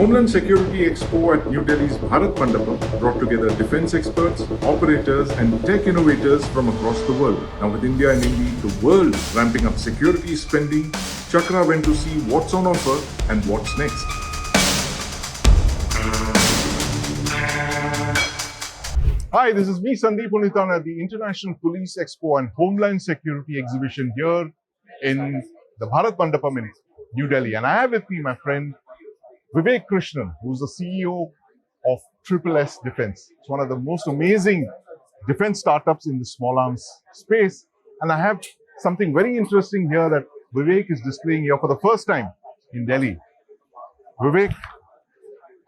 Homeland Security Expo at New Delhi's Bharat Mandapam brought together defense experts, operators and tech innovators from across the world. Now with India and indeed the world ramping up security spending, Chakra went to see what's on offer and what's next. Hi, this is me, Sandeep Unnithan at the International Police Expo and Homeland Security Exhibition here in the Bharat Mandapam in New Delhi. And I have with me my friend Vivek Krishnan, who's the CEO of SSS Defence. It's one of the most amazing defense startups in the small arms space. And I have something very interesting here that Vivek is displaying here for the first time in Delhi. Vivek,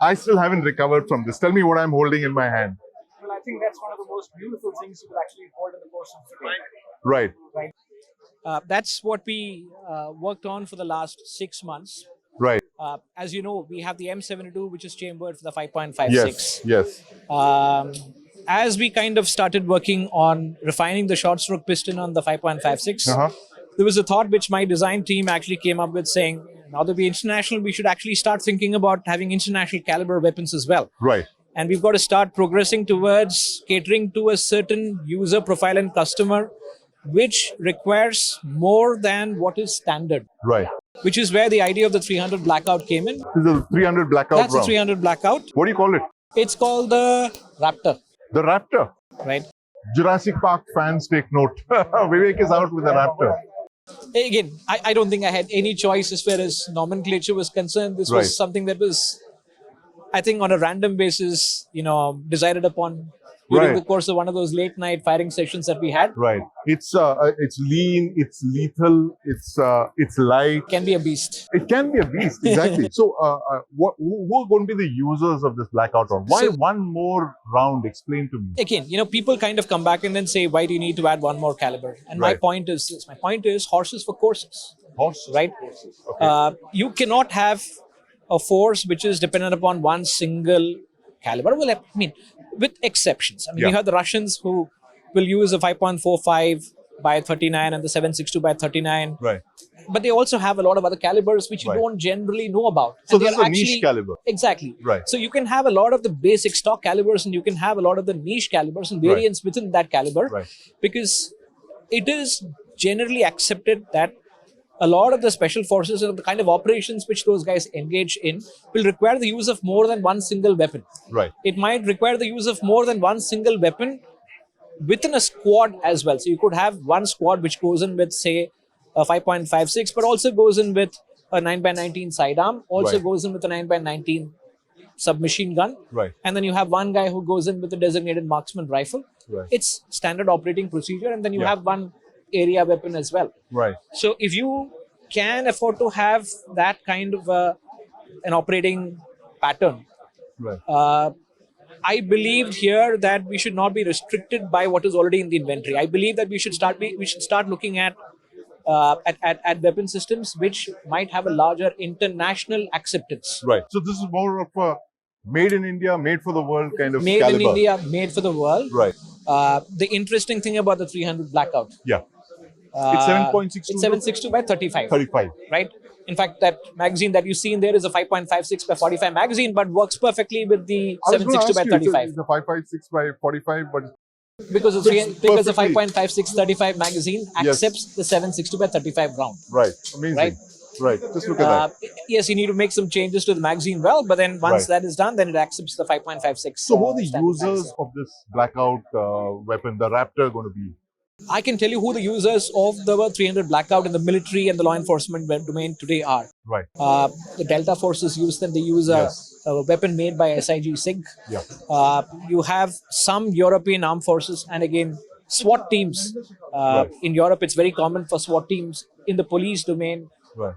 I still haven't recovered from this. Tell me what I'm holding in my hand. Well, I think that's one of the most beautiful things you will actually hold in the course of today. Right. Right. That's what we worked on for the last 6 months. Right. As you know, we have the M72, which is chambered for the 5.56. Yes. As we kind of started working on refining the short stroke piston on the 5.56, there was a thought which my design team actually came up with saying, now that we're international, we should actually start thinking about having international caliber weapons as well. Right. And we've got to start progressing towards catering to a certain user profile and customer, which requires more than what is standard. Right. Which is where the idea of the 300 Blackout came in. This is a 300 Blackout That's round. a 300 Blackout. What do you call it? It's called the Raptor. The Raptor. Right. Jurassic Park fans take note. Vivek is out with the Raptor. Again, I don't think I had any choice as far as nomenclature was concerned. This was something that was, I think, on a random basis, decided upon during the course of one of those late night firing sessions that we had. Right. It's lean, it's lethal, it's light. Can be a beast. It can be a beast, exactly. So, who are going to be the users of this Blackout round? Why one more round? Explain to me. Again, people kind of come back and then say, why do you need to add one more caliber? And my point is this. My point is horses for courses. Horses. Right? Horses. Okay. You cannot have a force which is dependent upon one single caliber. Well, I mean, with exceptions. I mean, you have the Russians who will use a 5.45 by 39 and the 7.62 by 39. Right. But they also have a lot of other calibers which you don't generally know about. So this is a niche caliber. Exactly. Right. So you can have a lot of the basic stock calibers and you can have a lot of the niche calibers and variants within that caliber. Right. Because it is generally accepted that a lot of the special forces and the kind of operations which those guys engage in will require the use of more than one single weapon. Right. It might require the use of more than one single weapon within a squad as well. So you could have one squad which goes in with, say, a 5.56, but also goes in with a 9x19 sidearm, also goes in with a 9x19 submachine gun. Right. And then you have one guy who goes in with a designated marksman rifle. Right. It's standard operating procedure. And then you have one area weapon as well. Right. So if you can afford to have that kind of an operating pattern, I believed here that we should not be restricted by what is already in the inventory. I believe that we should start looking at weapon systems which might have a larger international acceptance. Right. So this is more of a made in India, made for the world kind of made caliber. In India, made for the world. Right. The interesting thing about the 300 Blackout. It's 7.62. It's 7.62 by 35. 35. Right. In fact, that magazine that you see in there is a 5.56 by 45 magazine, but works perfectly with the 7.62 by 35. It's a 5.56 by 45, but because the 5.56 35 magazine accepts the 7.62 by 35 round. Right. Amazing. Right. Just look at that. Yes, you need to make some changes to the magazine but then once that is done, then it accepts the 5.56. So who are the users of this Blackout weapon, the Raptor, going to be? I can tell you who the users of the 300 Blackout in the military and the law enforcement domain today are. Right. The Delta forces use them. They use a weapon made by SIG SIG. You have some European armed forces and again SWAT teams. In Europe, it's very common for SWAT teams in the police domain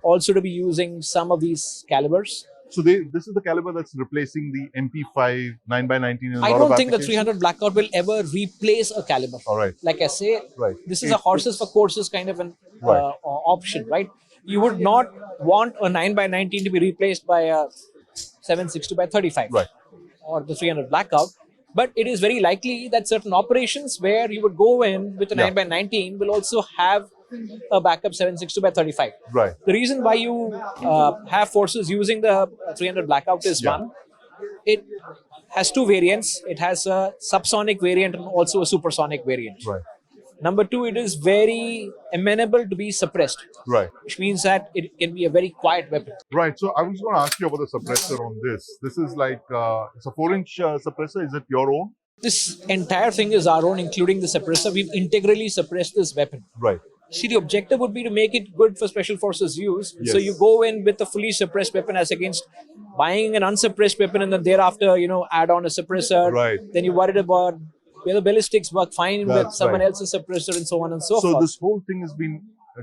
also to be using some of these calibers. So this is the caliber that's replacing the MP5 9x19. I don't think the 300 Blackout will ever replace a caliber. All right. Like I say, this is a horses for courses kind of an option, right? You would not want a 9x19 to be replaced by a 7.62 by 35 or the 300 Blackout. But it is very likely that certain operations where you would go in with a 9x19 will also have a backup 7.62 by 35. Right. The reason why you have forces using the 300 Blackout is one, it has two variants. It has a subsonic variant and also a supersonic variant. Right. Number two, it is very amenable to be suppressed. Right. Which means that it can be a very quiet weapon. Right. So I was going to ask you about the suppressor on this. This is like, it's a 4-inch suppressor. Is it your own? This entire thing is our own, including the suppressor. We've integrally suppressed this weapon. Right. See, the objective would be to make it good for special forces use. Yes. So you go in with a fully suppressed weapon as against buying an unsuppressed weapon and then thereafter, add on a suppressor. Right. Then you're worried about whether ballistics work fine with That's someone right. else's suppressor and so on and so So forth. this whole thing has been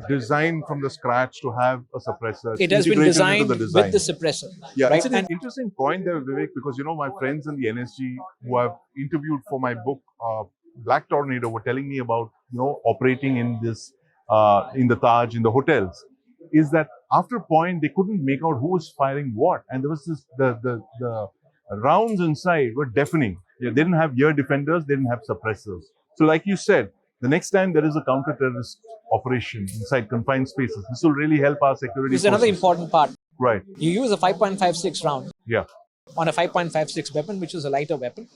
designed from the scratch to have a suppressor. It has been integrated designed into the design. with the suppressor. Yeah, right? it's an And interesting point there, Vivek, because my friends in the NSG who I've interviewed for my book, Black Tornado, were telling me about operating in this in the Taj, in the hotels, is that after a point they couldn't make out who was firing what, and there was this the rounds inside were deafening. They didn't have ear defenders, they didn't have suppressors. So, like you said, the next time there is a counter-terrorist operation inside confined spaces, this will really help our security. this is another forces. important part. Right. You use a 5.56 round Yeah. on a 5.56 weapon, which is a lighter weapon.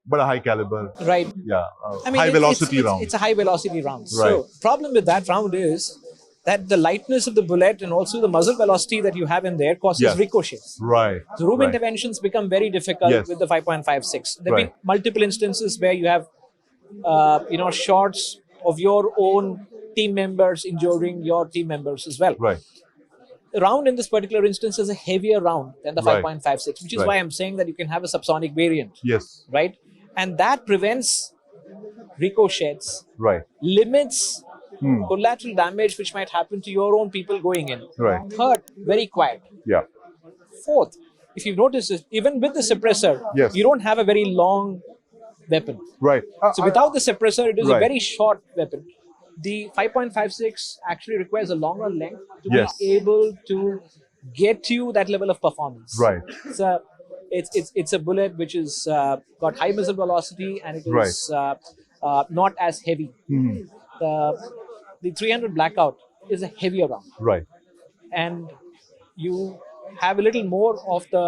But a high caliber. Right. Yeah. High velocity round. It's a high velocity round. Right. So problem with that round is that the lightness of the bullet and also the muzzle velocity that you have in there causes ricochets. Right. So room right. interventions become very difficult Yes. with the 5.56. There have Right. been multiple instances where you have, shots of your own team members injuring your team members as well. Right. The round in this particular instance is a heavier round than the Right. 5.56, which is Right. why I'm saying that you can have a subsonic variant, Yes. right? And that prevents ricochets, Right. limits collateral damage which might happen to your own people going in. Right. Third, very quiet. Yeah. Fourth, if you've noticed this, even with the suppressor, Yes. you don't have a very long weapon. Right. So without the suppressor, it is a Right. very short weapon. The 5.56 actually requires a longer length to Yes. be able to get you that level of performance. Right. It's a bullet which is got high muzzle velocity and it is not as heavy. The 300 Blackout is a heavier round, Right. and you have a little more of the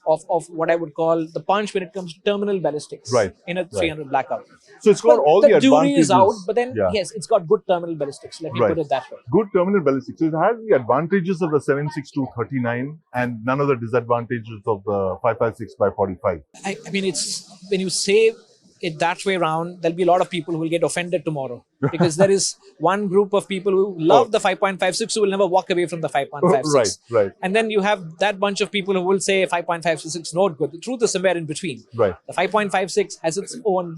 of what I would call the punch when it comes to terminal ballistics. Right. In a 300 Blackout. So it's got all the jury advantages. is out, but then Yeah. yes, it's got good terminal ballistics. Let me Right. put it that way. Good terminal ballistics. So it has the advantages of the 7.62-39 and none of the disadvantages of the 5.56 by 45. I mean, it's when you say it that way around, there'll be a lot of people who will get offended tomorrow because there is one group of people who love the 5.56 who will never walk away from the 5.56. Right. And then you have that bunch of people who will say 5.56 is not good. The truth is somewhere in between. Right. The 5.56 has its own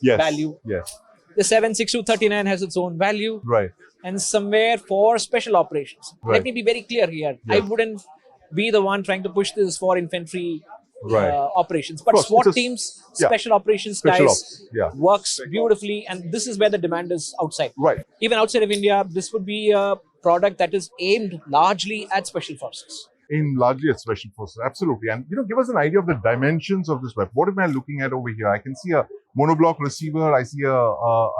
Yes. value. Yes. The 7.62-39 has its own value. Right. And somewhere for special operations. Right. Let me be very clear here. I Yes. wouldn't be the one trying to push this for infantry Right. operations. But course, SWAT it's a- teams, yeah. special operations Special guys, ops, yeah. works beautifully. And this is where the demand is outside. Right. Even outside of India, this would be a product that is aimed largely at special forces. In largely at special forces, absolutely. And give us an idea of the dimensions of this weapon. What am I looking at over here? I can see a monoblock receiver. I see a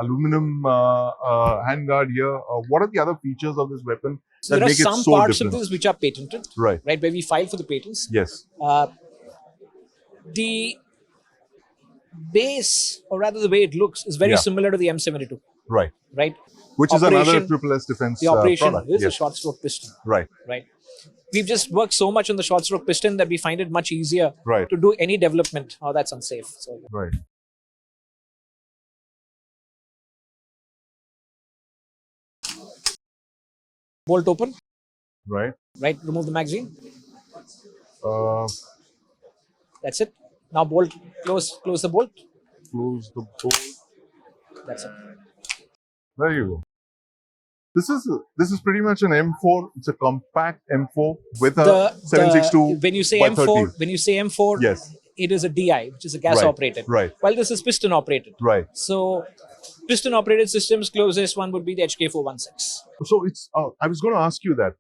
aluminum handguard here. What are the other features of this weapon So that there are make it some so parts different? of this which are patented, Right. where we file for the patents. Yes. The base, or rather the way it looks, is very Yeah. similar to the M72, Right. right? Which is another Operation- SSS Defence The operation product. is a Yes. short stroke piston, Right. right? We've just worked so much on the short stroke piston that we find it much easier Right. to do any development. Oh, that's unsafe. So Right. bolt open, Right. right? Remove the magazine. Uh, That's it. Now bolt, close the bolt. close the bolt. That's it. There you go. This is pretty much an M4. It's a compact M4 with a 7.62 when you say by M4, 30. when you say M4, Yes. it is a DI, which is a gas Right, operated. right. While this is piston operated. Right. So piston operated systems, closest one would be the HK416. So it's, I was going to ask you that,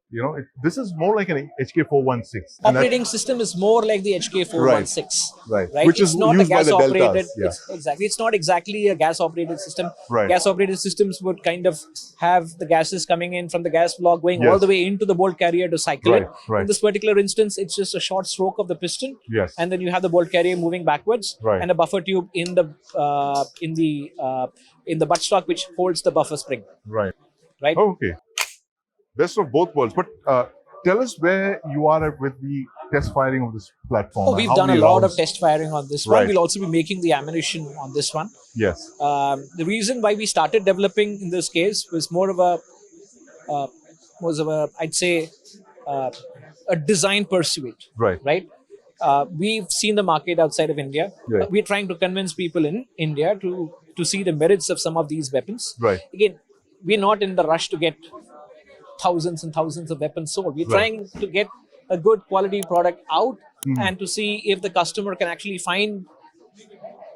this is more like an HK416. Operating system is more like the HK416. Right. Right. Which it's is not used a gas by the operated. Deltas. Yeah. It's not exactly a gas operated system. Right. Gas operated systems would kind of have the gases coming in from the gas block going Yes. all the way into the bolt carrier to cycle it. Right. In this particular instance, it's just a short stroke of the piston. Yes. And then you have the bolt carrier moving backwards, Right. and a buffer tube in the buttstock which holds the buffer spring. Right. Right. Okay. Best of both worlds. But tell us where you are at with the test firing of this platform. Oh, we've done a lot of test firing on this one. Right. We'll also be making the ammunition on this one. Yes. The reason why we started developing in this case was more of a, I'd say, a design pursuit. Right. Right. We've seen the market outside of India. Right. We're trying to convince people in India to see the merits of some of these weapons. Right. Again, we're not in the rush to get thousands and thousands of weapons sold. We're trying to get a good quality product out and to see if the customer can actually find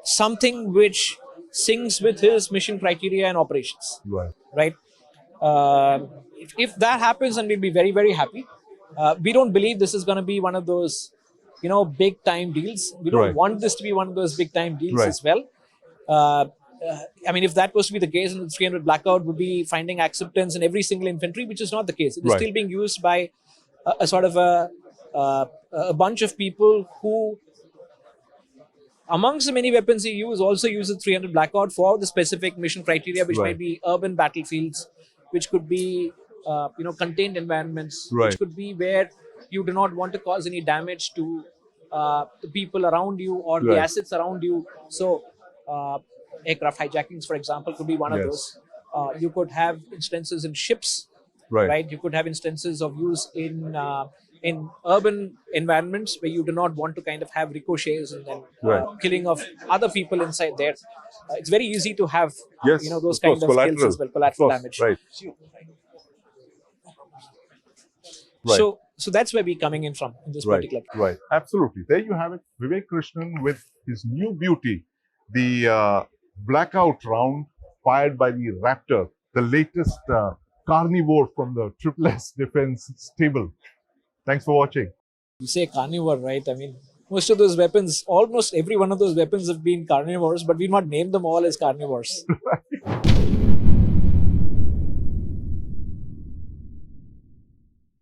something which syncs with his mission criteria and operations. Right. If that happens, then we'll be very, very happy. We don't believe this is going to be one of those, big time deals. We don't want this to be one of those big time deals as well. If that was to be the case, then the 300 Blackout would be finding acceptance in every single infantry, which is not the case. It is still being used by a sort of a bunch of people who, amongst the many weapons they use, also use the 300 Blackout for the specific mission criteria, which might be urban battlefields, which could be, contained environments, which could be where you do not want to cause any damage to the people around you or the assets around you. So, aircraft hijackings, for example, could be one of those. You could have instances in ships, right? You could have instances of use in urban environments where you do not want to kind of have ricochets and then killing of other people inside there. It's very easy to have those kind of kills as well, collateral damage. Right. So that's where we're coming in from in this particular case. Right. Absolutely. There you have it. Vivek Krishnan with his new beauty, the Blackout round fired by the Raptor, the latest carnivore from the SSS Defence stable. Thanks for watching. You say carnivore, right? Most of those weapons, almost every one of those weapons have been carnivores, but we've not named them all as carnivores.